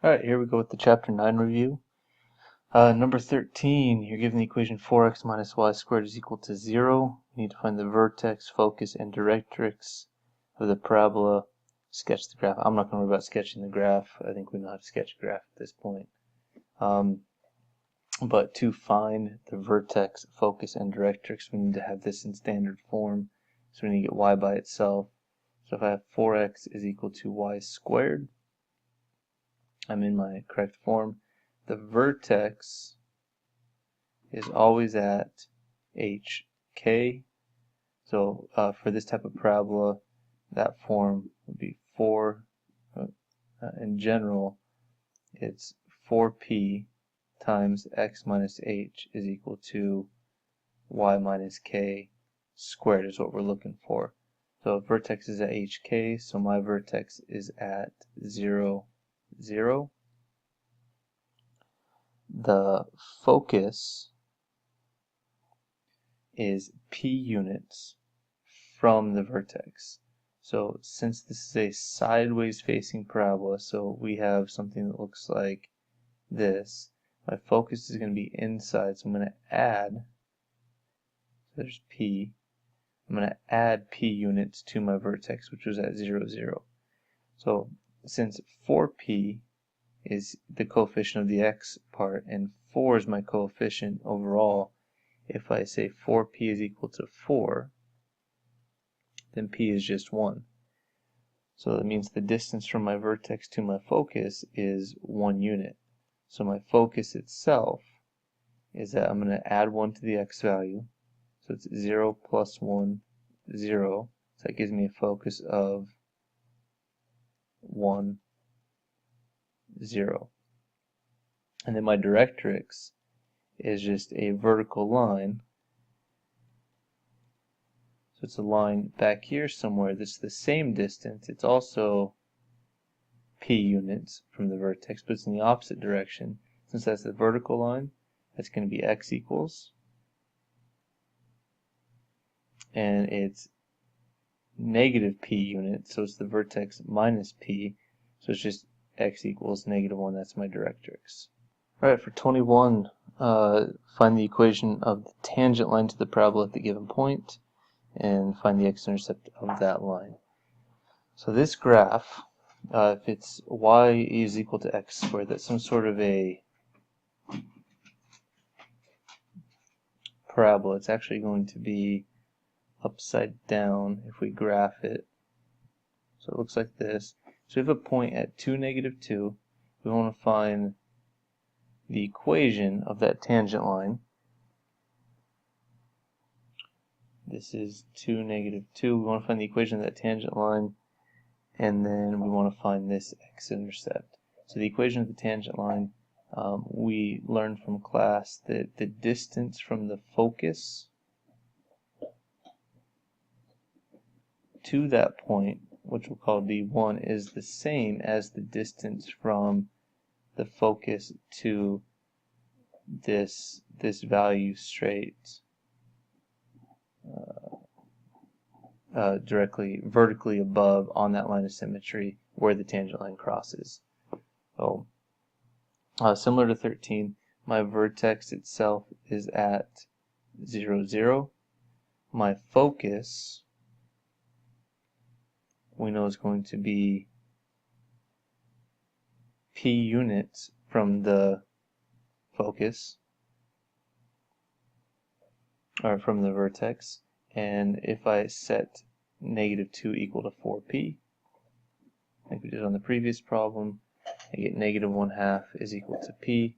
Alright, here we go with the Chapter 9 review. Number 13, you're given the equation 4x minus y squared is equal to 0. You need to find the vertex, focus, and directrix of the parabola. Sketch the graph. I'm not going to worry about sketching the graph. I think we know how to sketch a graph at this point. But to find the vertex, focus, and directrix, we need to have this in standard form. So we need to get y by itself. So if I have 4x is equal to y squared, I'm in my correct form. The vertex is always at HK. So for this type of parabola, that form would be 4. In general, it's 4p times x minus h is equal to y minus k squared is what we're looking for. So vertex is at HK, so my vertex is at 0, 0. The focus is p units from the vertex. So since this is a sideways facing parabola, so we have something that looks like this, my focus is going to be inside, so I'm going to add, so there's p, I'm going to add p units to my vertex, which was at 0, 0. So since 4p is the coefficient of the x part, and 4 is my coefficient overall, if I say 4p is equal to 4, then p is just 1. So that means the distance from my vertex to my focus is 1 unit. So my focus itself is that I'm going to add 1 to the x value. So it's 0 plus 1, 0. So that gives me a focus of 1, 0. And then my directrix is just a vertical line. So it's a line back here somewhere that's the same distance. It's also p units from the vertex, but it's in the opposite direction. Since that's the vertical line, that's going to be x equals. And it's negative p units, so it's the vertex minus p. So it's just x equals negative 1. That's my directrix. Alright, for 21, find the equation of the tangent line to the parabola at the given point, and find the x-intercept of that line. So this graph, if it's y is equal to x squared, that's some sort of a parabola. It's actually going to be upside down if we graph it. So it looks like this. So we have a point at 2, negative 2. We want to find the equation of that tangent line. This is 2, negative 2. We want to find the equation of that tangent line, and then we want to find this x-intercept. So the equation of the tangent line, we learned from class that the distance from the focus to that point, which we'll call D1, is the same as the distance from the focus to this value straight directly vertically above on that line of symmetry where the tangent line crosses. So similar to 13, my vertex itself is at 0, 0. My focus, we know, is going to be p units from the focus, or from the vertex. And if I set negative 2 equal to 4p, like we did on the previous problem, I get negative 1/2 is equal to p.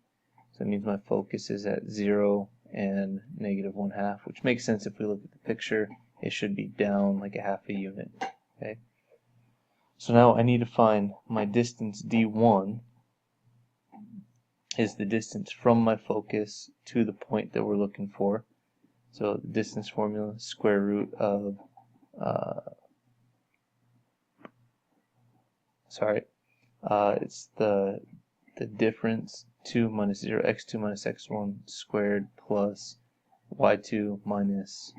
So that means my focus is at 0 and negative 1/2, which makes sense if we look at the picture. It should be down like a half a unit. Okay. So now I need to find my distance d1 is the distance from my focus to the point that we're looking for. So the distance formula is square root of it's the difference 2 minus 0, x2 minus x1 squared plus y2 minus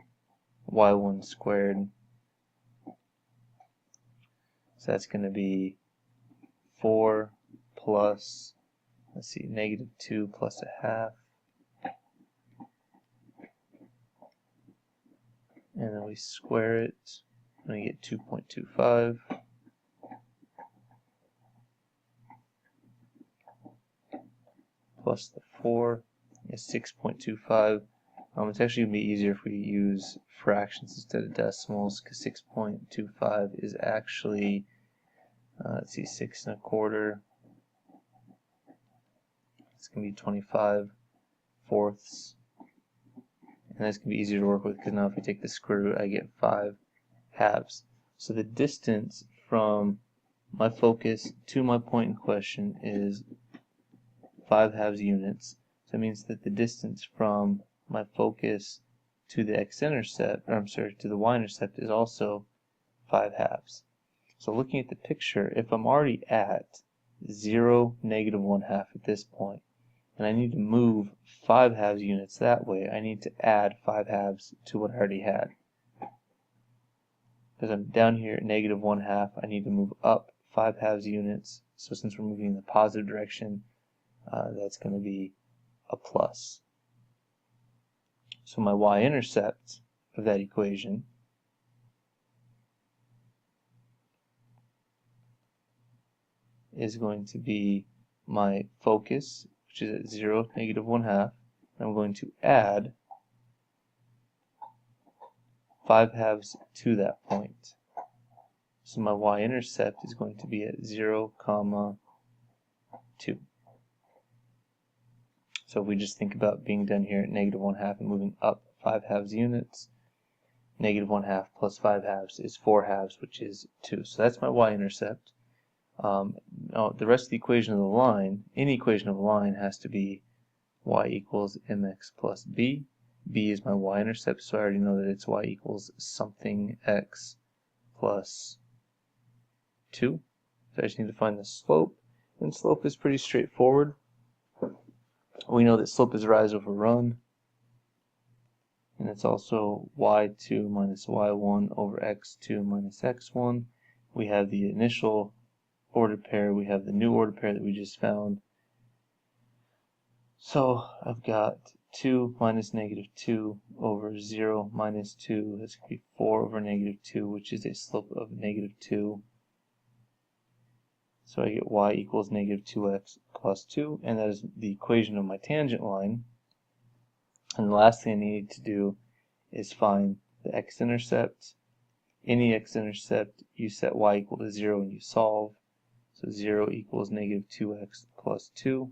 y1 squared. So that's going to be 4 plus, let's see, negative 2 plus a half. And then we square it, and we get 2.25. Plus the 4 is 6.25. It's actually going to be easier if we use fractions instead of decimals, because 6.25 is actually, let's see, 6 1/4. It's going to be 25 fourths. And that's going to be easier to work with, because now if we take the square root, I get 5 halves. So the distance from my focus to my point in question is 5 halves units. So that means that the distance from my focus to the x-intercept, or I'm sorry, to the y-intercept is also 5 halves. So looking at the picture, if I'm already at 0, negative 1/2 at this point, and I need to move 5 halves units that way, I need to add 5 halves to what I already had. Because I'm down here at negative 1/2, I need to move up 5 halves units. So since we're moving in the positive direction, that's going to be a plus. So my y-intercept of that equation is going to be my focus, which is at 0, negative 1/2. I'm going to add 5 halves to that point. So my y-intercept is going to be at 0, 2. So if we just think about being done here at negative 1/2 and moving up 5 halves units, negative 1/2 plus 5 halves is 4 halves, which is 2. So that's my y-intercept. Now the rest of the equation of the line, any equation of a line has to be y equals mx plus b. B is my y-intercept, so I already know that it's y equals something x plus 2. So I just need to find the slope, and slope is pretty straightforward. We know that slope is rise over run, and it's also y2 minus y1 over x2 minus x1. We have the initial ordered pair, we have the new ordered pair that we just found. So I've got 2 minus negative 2 over 0 minus 2, that's going to be 4 over negative 2, which is a slope of negative 2. So I get y equals negative 2x plus 2, and that is the equation of my tangent line. And the last thing I need to do is find the x-intercept. Any x-intercept, you set y equal to 0 and you solve. So 0 equals negative 2x plus 2.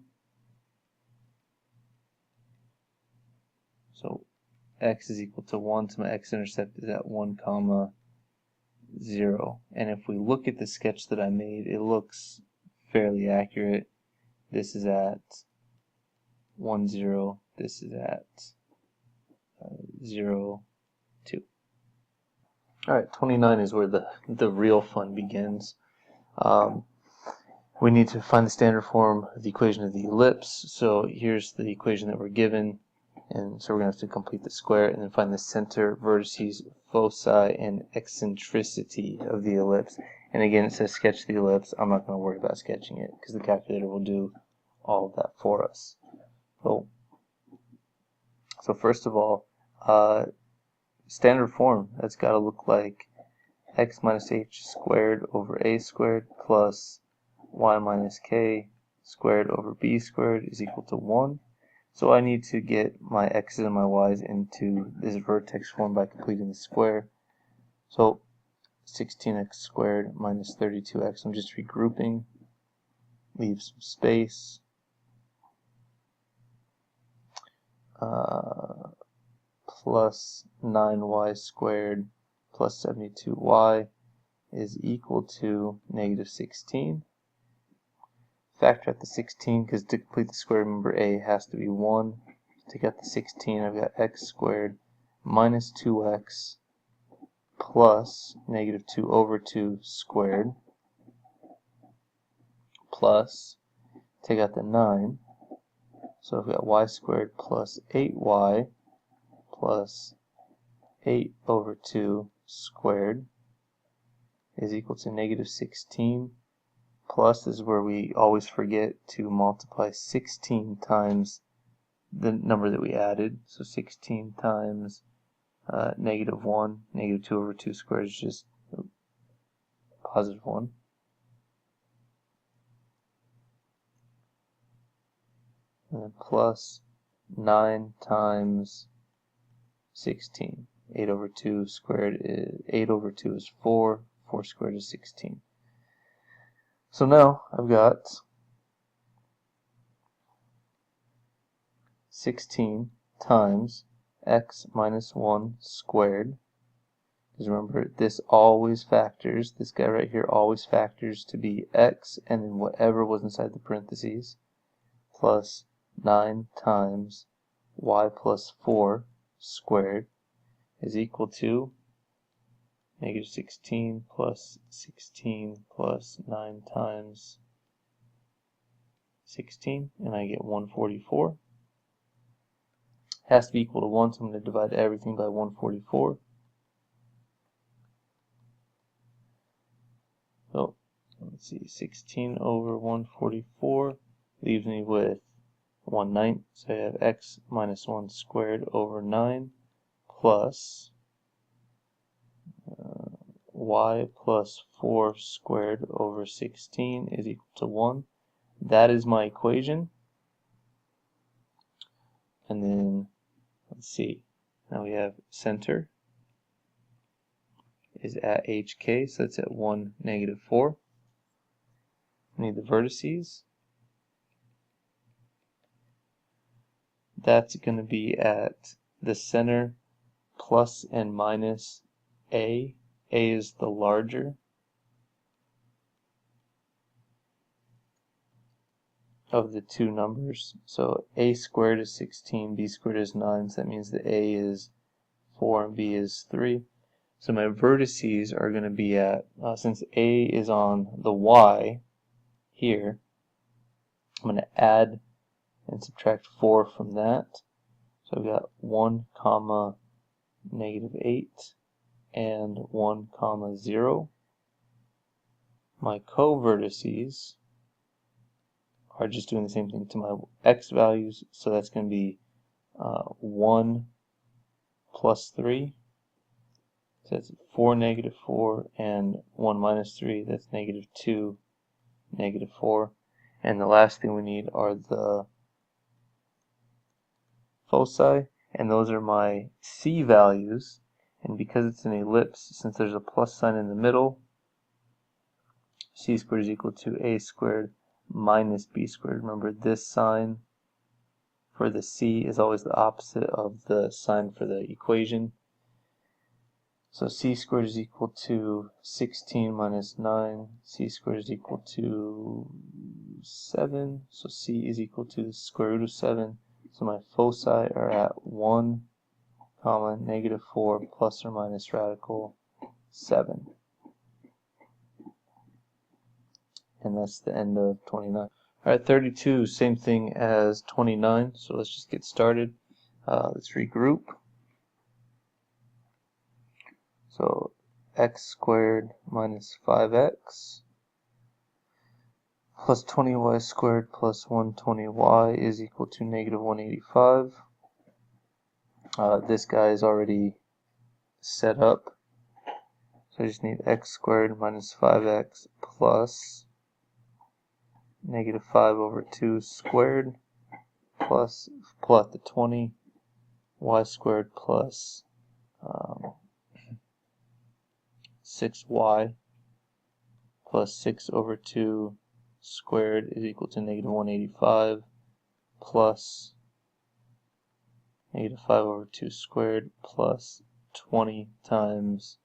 So x is equal to 1, so my x-intercept is at 1, 0. And if we look at the sketch that I made, it looks fairly accurate. This is at 1, 0. This is at 0, 2. Alright, 29 is where the real fun begins. We need to find the standard form of the equation of the ellipse. So here's the equation that we're given. And so we're going to have to complete the square and then find the center, vertices, foci, and eccentricity of the ellipse. And again, it says sketch the ellipse. I'm not going to worry about sketching it because the calculator will do all of that for us. So first of all, standard form, that's got to look like x minus h squared over a squared plus y minus k squared over b squared is equal to 1. So I need to get my x's and my y's into this vertex form by completing the square. So 16x squared minus 32x, I'm just regrouping, leave some space. Plus 9y squared plus 72y is equal to negative 16. Factor out the 16 because to complete the square, remember a has to be 1. Take out the 16, I've got x squared minus 2x plus negative 2 over 2 squared plus, take out the 9, so I've got y squared plus 8y plus 8 over 2 squared is equal to negative 16 plus is where we always forget to multiply 16 times the number that we added. So 16 times negative 1, negative 2 over 2 squared is just positive 1. And then plus 9 times 16. 8 over 2 squared is 8 over 2 is 4. 4 squared is 16. So now I've got 16 times x minus 1 squared. Because remember, this always factors, this guy right here always factors to be x and then whatever was inside the parentheses, plus 9 times y plus 4 squared is equal to negative 16 plus 16 plus 9 times 16, and I get 144. Has to be equal to 1, so I'm going to divide everything by 144. So, let's see, 16 over 144 leaves me with 1/9. So I have x minus 1 squared over 9 plus y plus 4 squared over 16 is equal to 1. That is my equation. And then, let's see, now we have center is at HK, so that's at 1, negative 4. We need the vertices. That's going to be at the center plus and minus A. A is the larger of the two numbers. So A squared is 16, B squared is 9, so that means that A is 4 and B is 3. So my vertices are going to be at, since A is on the Y here, I'm going to add and subtract 4 from that. So I've got 1 comma negative 8 and 1 comma 0. My co-vertices are just doing the same thing to my x values, so that's going to be 1 plus 3. So that's 4, negative 4, and 1 minus 3, that's negative 2, negative 4. And the last thing we need are the foci, and those are my c values. And because it's an ellipse, since there's a plus sign in the middle, c squared is equal to a squared minus b squared. Remember, this sign for the c is always the opposite of the sign for the equation. So c squared is equal to 16 minus 9. C squared is equal to 7. So c is equal to the square root of 7. So my foci are at 1 comma negative 4 plus or minus radical 7. And that's the end of 29. Alright, 32, same thing as 29. So let's just get started. Let's regroup. So x squared minus 5x plus 20y squared plus 120y is equal to negative 185. This guy is already set up. So I just need x squared minus 5x plus negative 5 over 2 squared plus plot the 20 y squared plus 6y plus 6 over 2 squared is equal to negative 185 plus negative 5 over 2 squared plus 20 times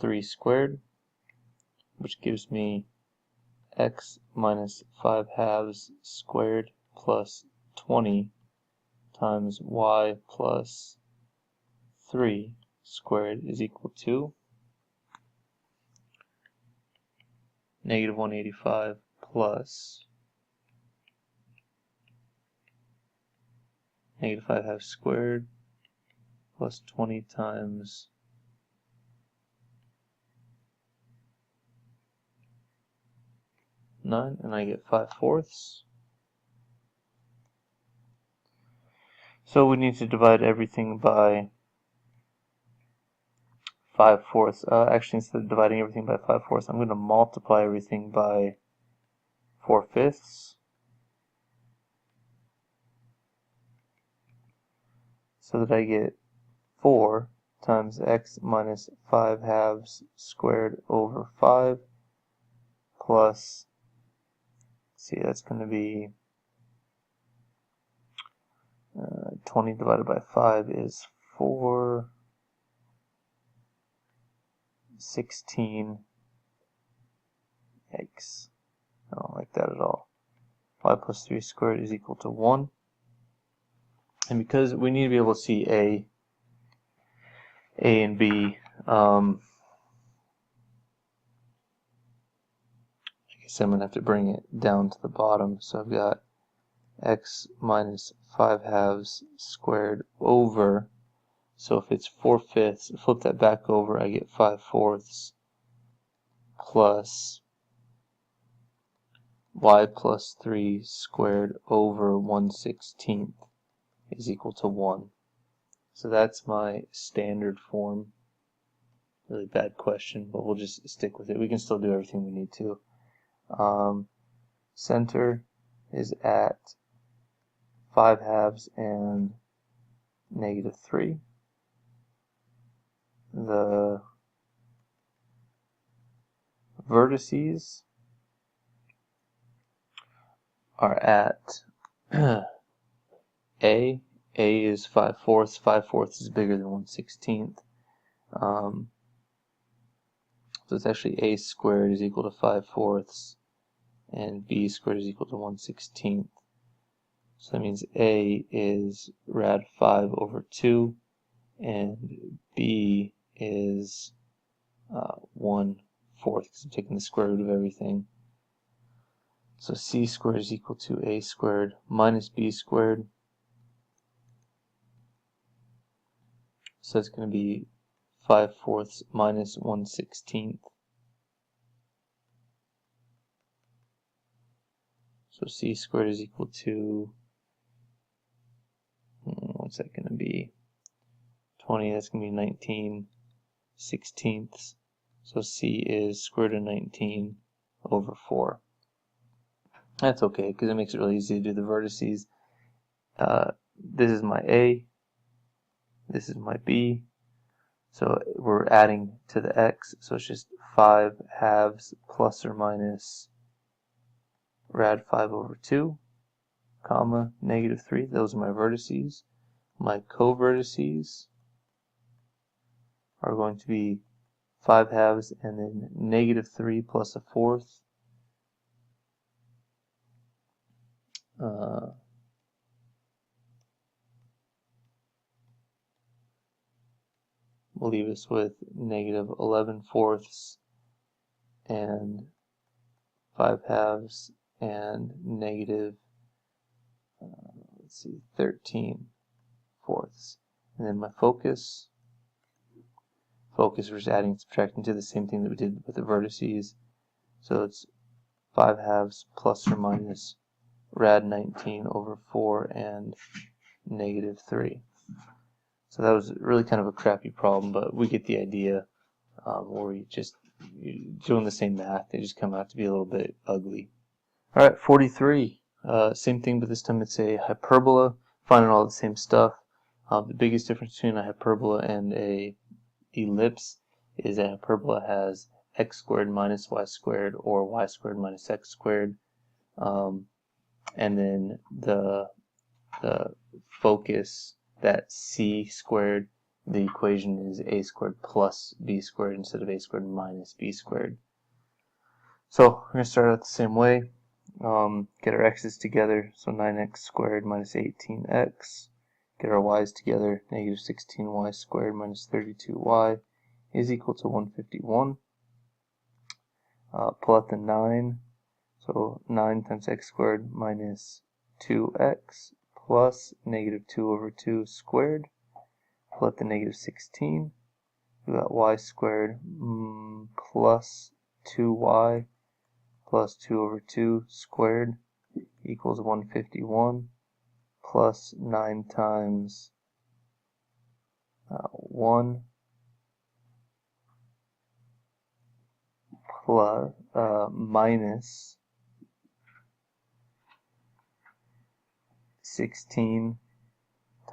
3 squared, which gives me x minus 5 halves squared plus 20 times y plus 3 squared is equal to negative 185 plus negative 5 halves squared plus 20 times 9, and I get 5/4. So we need to divide everything by 5/4. Actually, instead of dividing everything by 5/4, I'm going to multiply everything by 4/5. So that I get 4 times x minus 5/2 squared over 5 plus, see, that's going to be 20 divided by 5 is 4/16. Yikes. I don't like that at all. 5 plus 3 squared is equal to 1. And because we need to be able to see A and B, I guess I'm going to have to bring it down to the bottom. So I've got x minus 5/2 squared over, so if it's 4/5, flip that back over, I get 5/4 plus y plus 3 squared over 1/16 is equal to 1. So that's my standard form. Really bad question, but we'll just stick with it. We can still do everything we need to. Center is at 5/2 and -3. The vertices are at A. A is 5/4. 5/4 is bigger than 1/16. So it's actually A squared is equal to 5/4, and B squared is equal to 1/16. So that means A is rad 5 over 2, and B is 1/4, because I'm taking the square root of everything. So C squared is equal to A squared minus B squared. So it's going to be 5/4 minus 1/16. So C squared is equal to, what's that going to be? 20, that's going to be 19/16. So C is square root of 19 over 4. That's okay, because it makes it really easy to do the vertices. This is my A, this is my B. So we're adding to the x, so it's just 5/2 plus or minus rad 5 over 2, comma, -3. Those are my vertices. My covertices are going to be 5/2 and then -3 plus 1/4. We'll leave us with -11/4 and 5/2 and -13/4. And then my focus we're just adding and subtracting to the same thing that we did with the vertices. So it's 5/2 plus or minus rad 19 over 4 and -3. So that was really kind of a crappy problem, but we get the idea, where you're doing the same math, they just come out to be a little bit ugly. Alright, 43. Same thing, but this time it's a hyperbola, finding all the same stuff. The biggest difference between a hyperbola and a ellipse is that hyperbola has x squared minus y squared or y squared minus x squared. And then the focus, that c squared, the equation is a squared plus b squared instead of a squared minus b squared. So we're going to start out the same way. Get our x's together, so 9x squared minus 18x. Get our y's together, -16y squared minus 32y is equal to 151. Pull out the 9, so 9 times x squared minus 2x plus -2 over 2 squared. Pull out the -16. We got y squared plus 2y plus 2 over 2 squared equals 151 plus 9 times 1 plus minus 16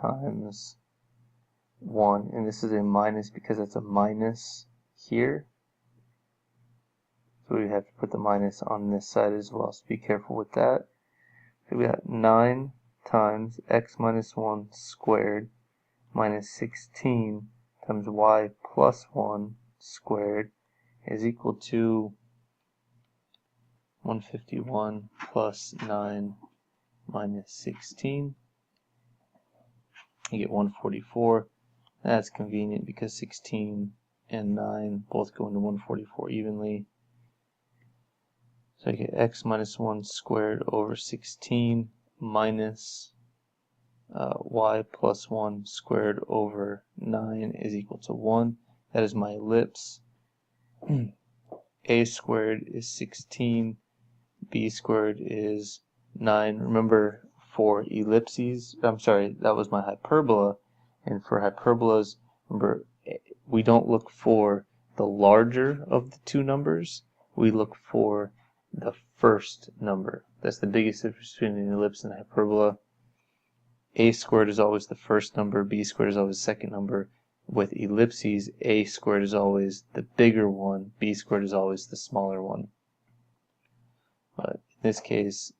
times 1, and this is a minus because it's a minus here, so we have to put the minus on this side as well, so be careful with that. So we got 9 times x minus 1 squared minus 16 times y plus 1 squared is equal to 151 plus 9 minus 16. You get 144. That's convenient because 16 and 9 both go into 144 evenly. So I get x minus 1 squared over 16 minus y plus 1 squared over 9 is equal to 1. That is my ellipse. A squared is 16. B squared is 9. Remember, for ellipses, I'm sorry, that was my hyperbola. And for hyperbolas, remember, we don't look for the larger of the two numbers. We look for the first number. That's the biggest difference between an ellipse and a hyperbola. A squared is always the first number. B squared is always the second number. With ellipses, A squared is always the bigger one. B squared is always the smaller one. But in this case,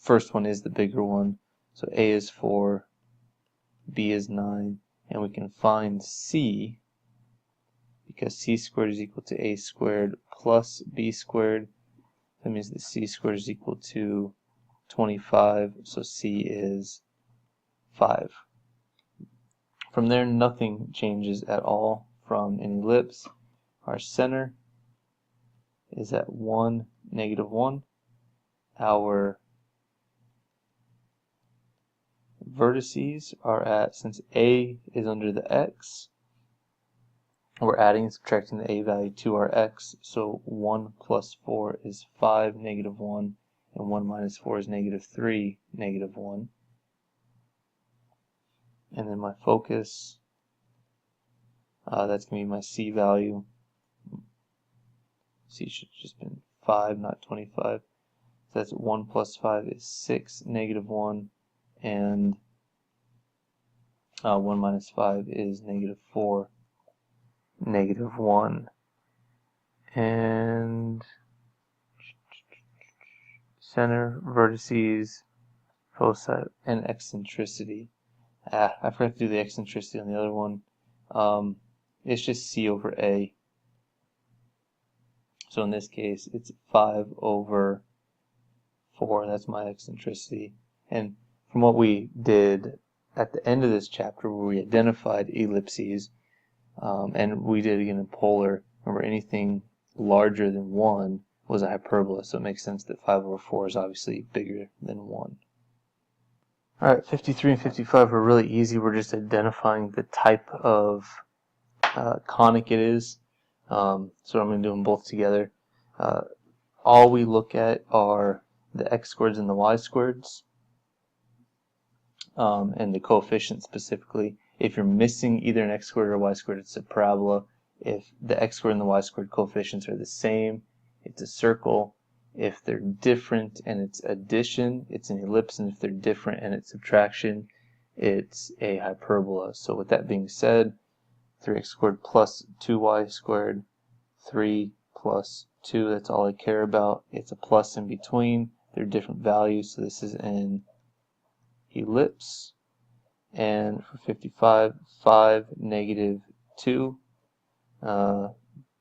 first one is the bigger one. So A is 4, B is 9, and we can find C because C squared is equal to A squared plus B squared. That means that C squared is equal to 25, so C is 5. From there, nothing changes at all from an ellipse. Our center is at 1, negative 1. Our vertices are at, since A is under the X, we're adding and subtracting the A value to our X, so 1 plus 4 is 5, negative 1, and 1 minus 4 is negative 3, negative 1. And then my focus, that's going to be my C value. C should have just been 5, not 25. So that's 1 plus 5 is 6, negative 1, and 1 minus 5 is negative 4, negative 1. And center, vertices, foci, and eccentricity. I forgot to do the eccentricity on the other one. It's just C over A. So in this case, it's 5 over 4. That's my eccentricity. And from what we did at the end of this chapter, where we identified ellipses, and we did again in polar, remember anything larger than 1 was a hyperbola, so it makes sense that 5 over 4 is obviously bigger than 1. Alright, 53 and 55 are really easy. We're just identifying the type of conic it is. So I'm going to do them both together. All we look at are the x squareds and the y squareds, and the coefficients specifically. If you're missing either an x squared or a y squared, it's a parabola. If the x squared and the y squared coefficients are the same, it's a circle. If they're different and it's addition, it's an ellipse. And if they're different and it's subtraction, it's a hyperbola. So with that being said, 3x squared plus 2y squared, 3 plus 2, that's all I care about. It's a plus in between. They're different values, so this is an ellipse. And for 55, 5, negative 2,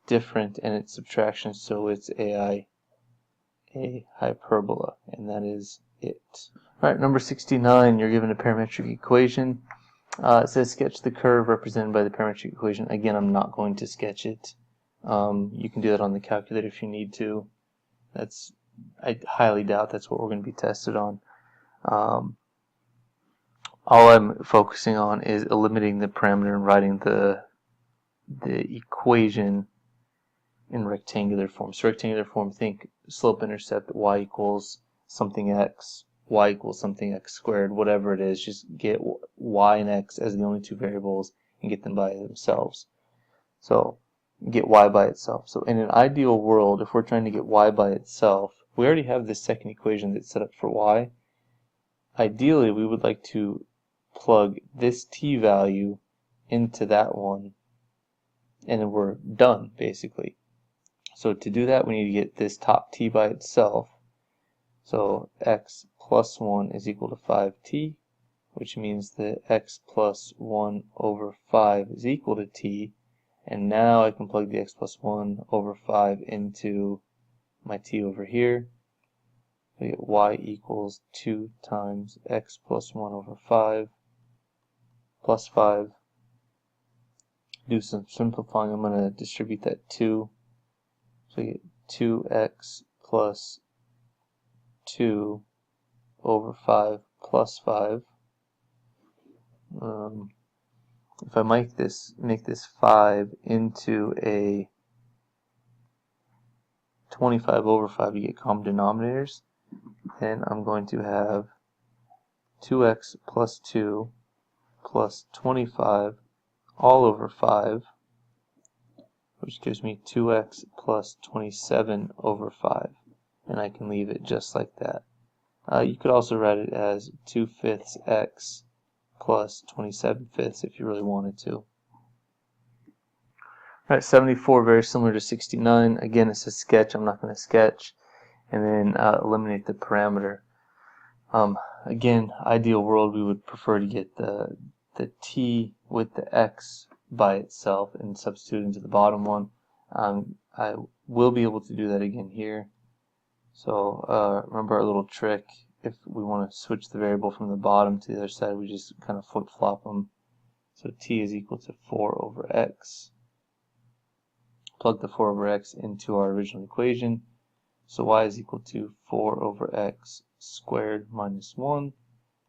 different and it's subtraction, so it's a hyperbola, and that is it. Alright, number 69, you're given a parametric equation. It says sketch the curve represented by the parametric equation. Again, I'm not going to sketch it. You can do that on the calculator if you need to. I highly doubt that's what we're going to be tested on. All I'm focusing on is eliminating the parameter and writing the equation in rectangular form. So rectangular form, think slope-intercept y equals something x, y equals something x squared, whatever it is. Just get y and x as the only two variables and get them by themselves. So get y by itself. So in an ideal world, if we're trying to get y by itself, we already have this second equation that's set up for y. Ideally, we would like to plug this t value into that one, and then we're done, basically. So to do that, we need to get this top t by itself. So x plus 1 is equal to 5t, which means that x plus 1 over 5 is equal to t. And now I can plug the x plus 1 over 5 into my t over here. We get y equals 2 times x plus 1 over 5 plus 5. Do some simplifying. I'm going to distribute that 2. So we get 2x plus 2 over 5 plus 5. If I make this 5 into a 25 over 5, you get common denominators. And I'm going to have 2x plus 2 plus 25 all over 5, which gives me 2x plus 27 over 5. And I can leave it just like that. You could also write it as 2/5 x plus 27/5 if you really wanted to. Alright, 74, very similar to 69. Again, it's a sketch. I'm not going to sketch. And then eliminate the parameter. Again, ideal world, we would prefer to get the t with the x by itself and substitute into the bottom one. I will be able to do that again here. So remember our little trick. If we want to switch the variable from the bottom to the other side, we just kind of flip-flop them. So t is equal to 4 over x. Plug the 4 over x into our original equation. So y is equal to 4 over x squared minus 1.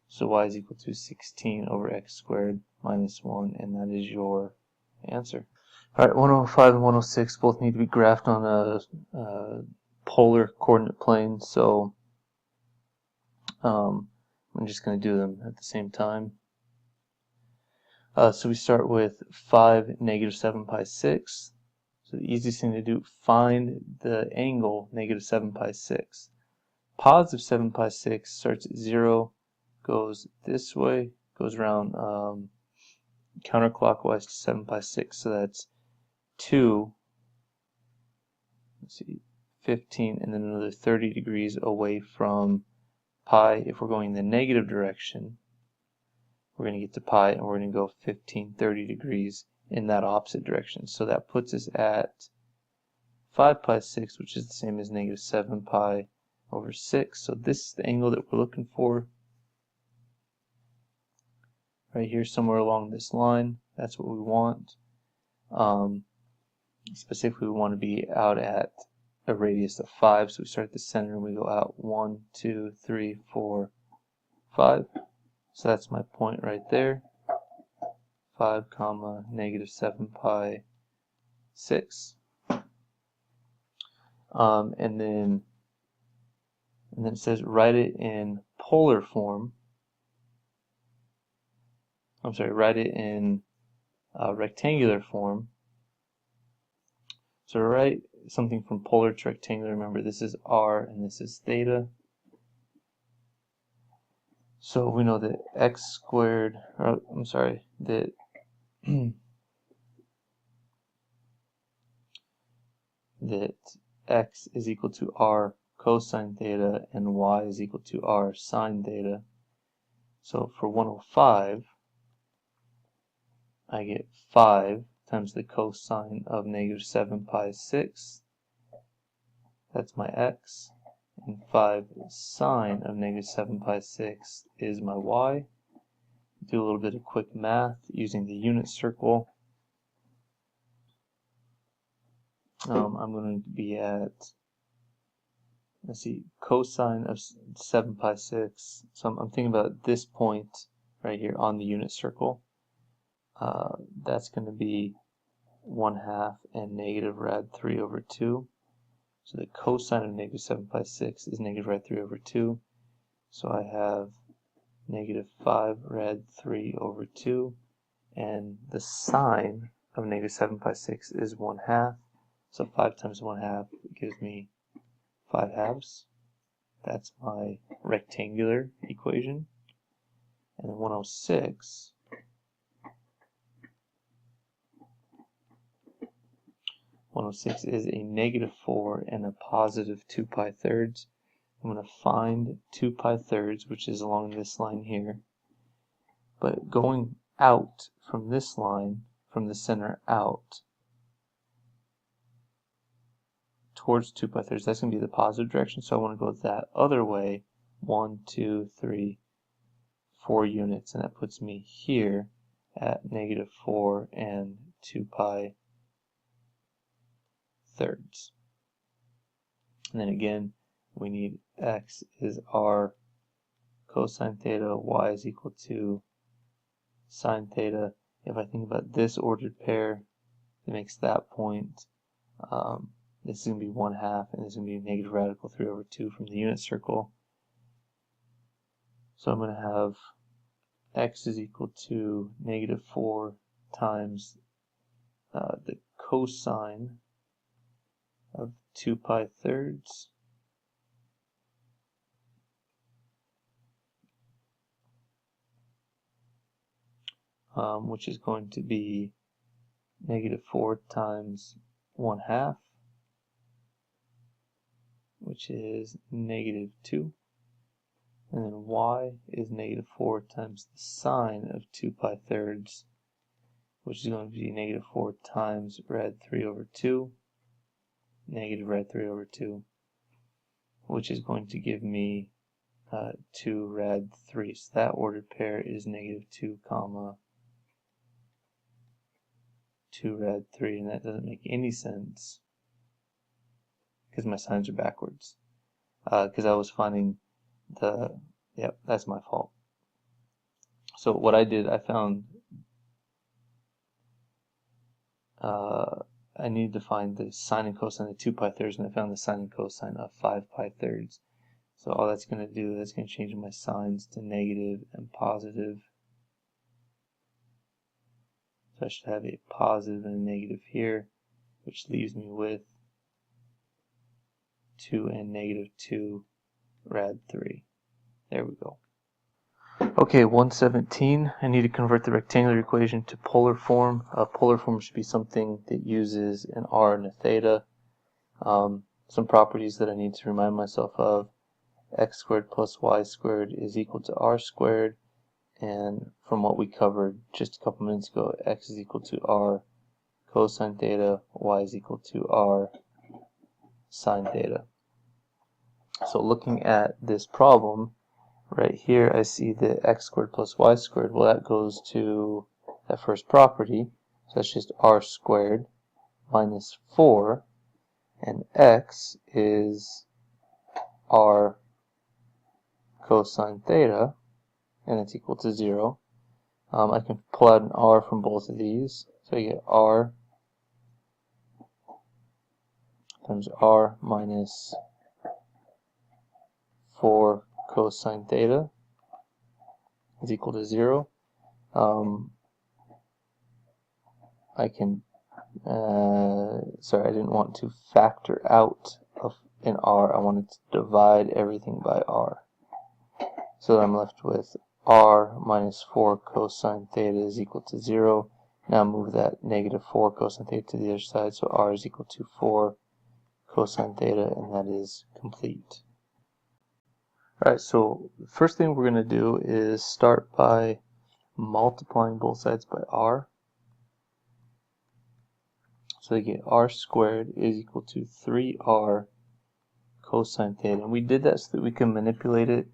So y is equal to 16 over x squared minus 1, and that is your answer. Alright, 105 and 106 both need to be graphed on a polar coordinate plane, so I'm just going to do them at the same time. So we start with 5, negative 7 pi 6. So the easiest thing to do, find the angle negative 7 pi 6. Positive 7 pi 6 starts at 0, goes this way, goes around counterclockwise to 7 pi 6. So that's 2, let's see, 15, and then another 30 degrees away from pi. If we're going the negative direction, we're going to get to pi, and we're going to go 15, 30 degrees in that opposite direction. So that puts us at 5 pi 6, which is the same as negative 7 pi over 6. So this is the angle that we're looking for. Right here, somewhere along this line. That's what we want. Specifically, we want to be out at a radius of 5. So we start at the center and we go out 1, 2, 3, 4, 5. So that's my point right there. 5 comma negative 7 pi 6. And then it says write it in polar form. I'm sorry, write it in rectangular form. So write something from polar to rectangular. Remember, this is r and this is theta. So we know that x squared, or I'm sorry, that that x is equal to r cosine theta and y is equal to r sine theta. So for 105, I get 5 times the cosine of negative 7 pi 6. That's my x. And 5 sine of negative 7 pi 6 is my y. Do a little bit of quick math using the unit circle. I'm going to be at, let's see, cosine of 7 pi 6. So I'm thinking about this point right here on the unit circle. That's going to be 1/2 and negative rad 3 over 2. So the cosine of negative 7 pi 6 is negative rad 3 over 2. So I have negative 5 rad 3 over 2. And the sine of negative 7 pi 6 is 1/2. So 5 times 1/2 gives me 5/2. That's my rectangular equation. And then 106 is a negative 4 and a positive 2 pi thirds. I'm going to find 2 pi thirds, which is along this line here. But going out from this line, from the center out, towards 2 pi thirds, that's going to be the positive direction. So I want to go that other way, 1, 2, 3, 4 units. And that puts me here at negative 4 and 2 pi thirds. And then again, we need x is r cosine theta, y is equal to sine theta. If I think about this ordered pair, it makes that point. This is going to be 1/2, and this is going to be a negative radical 3 over 2 from the unit circle. So I'm going to have x is equal to negative 4 times the cosine of 2 pi thirds which is going to be negative 4 times 1/2, which is negative 2. And then y is negative 4 times the sine of 2 pi thirds, which is going to be negative 4 times rad 3 over 2, negative rad 3 over 2, which is going to give me 2 rad 3. So that ordered pair is negative 2 comma 2 rad 3, and that doesn't make any sense because my signs are backwards. Because I was finding yep, that's my fault. So what I did, I found I needed to find the sine and cosine of 2 pi thirds, and I found the sine and cosine of 5 pi thirds. So all that's going to do, that's going to change my signs to negative and positive. So I should have a positive and a negative here, which leaves me with 2 and negative 2 rad 3. There we go. Okay, 117, I need to convert the rectangular equation to polar form. Polar form should be something that uses an r and a theta. Some properties that I need to remind myself of: x squared plus y squared is equal to r squared, and from what we covered just a couple minutes ago, x is equal to r cosine theta, y is equal to r sine theta. So looking at this problem, right here I see that x squared plus y squared, well, that goes to that first property, so that's just r squared minus 4, and x is r cosine theta, and it's equal to 0. I can pull out an r from both of these, so I get r times r minus 4 cosine theta is equal to 0. I can, sorry, I didn't want to factor out an r, I wanted to divide everything by r. So I'm left with r minus 4 cosine theta is equal to 0. Now move that negative 4 cosine theta to the other side, so r is equal to 4 cosine theta, and that is complete. Alright, so the first thing we're going to do is start by multiplying both sides by r. So we get r squared is equal to 3r cosine theta. And we did that so that we can manipulate it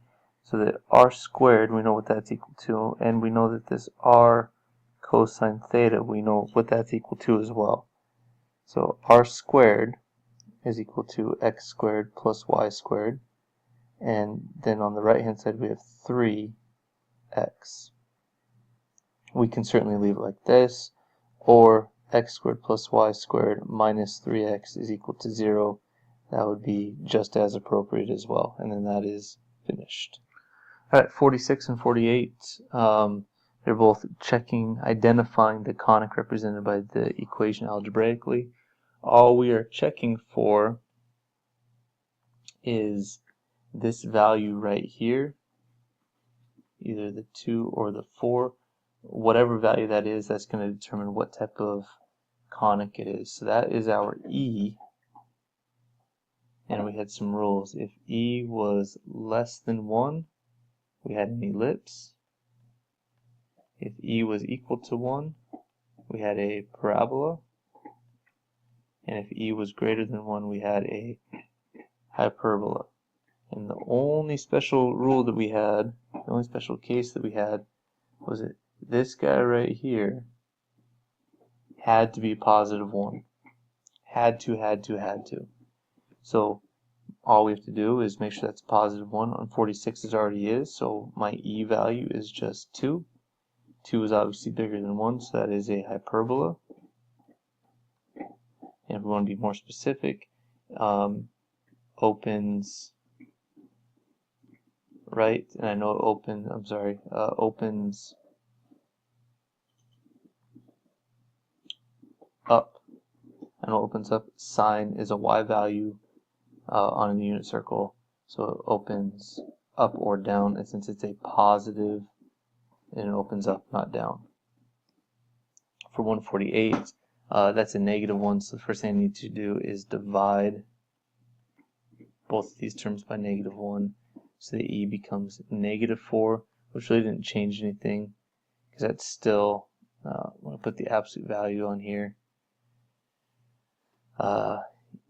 so that r squared, we know what that's equal to, and we know that this r cosine theta, we know what that's equal to as well. So r squared is equal to x squared plus y squared. And then on the right hand side we have 3x. We can certainly leave it like this, or x squared plus y squared minus 3x is equal to 0, that would be just as appropriate as well. And then that is finished. Alright, 46 and 48, they're both identifying the conic represented by the equation algebraically. All we are checking for is this value right here, either the 2 or the 4. Whatever value that is, that's going to determine what type of conic it is. So that is our E, and we had some rules. If E was less than 1, we had an ellipse. If E was equal to 1, we had a parabola. And if E was greater than 1, we had a hyperbola. And the only special rule that we had, the only special case that we had, was that this guy right here had to be positive 1. Had to. So all we have to do is make sure that's positive 1. On 46 it already is, so my E value is just 2. 2 is obviously bigger than 1, so that is a hyperbola. And if we want to be more specific, opens right, and I know it opens up. I know it opens up. Sine is a y value on a unit circle, so it opens up or down, and since it's a positive, and it opens up, not down. For 148, that's a negative 1, so the first thing I need to do is divide both of these terms by negative 1, so the E becomes negative 4, which really didn't change anything, because that's still, I'm going to put the absolute value on here.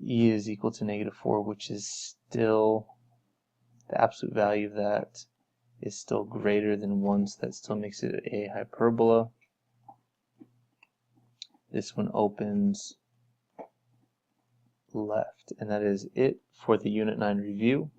E is equal to negative 4, which is still, the absolute value of that is still greater than 1, so that still makes it a hyperbola. This one opens left, and that is it for the Unit 9 review.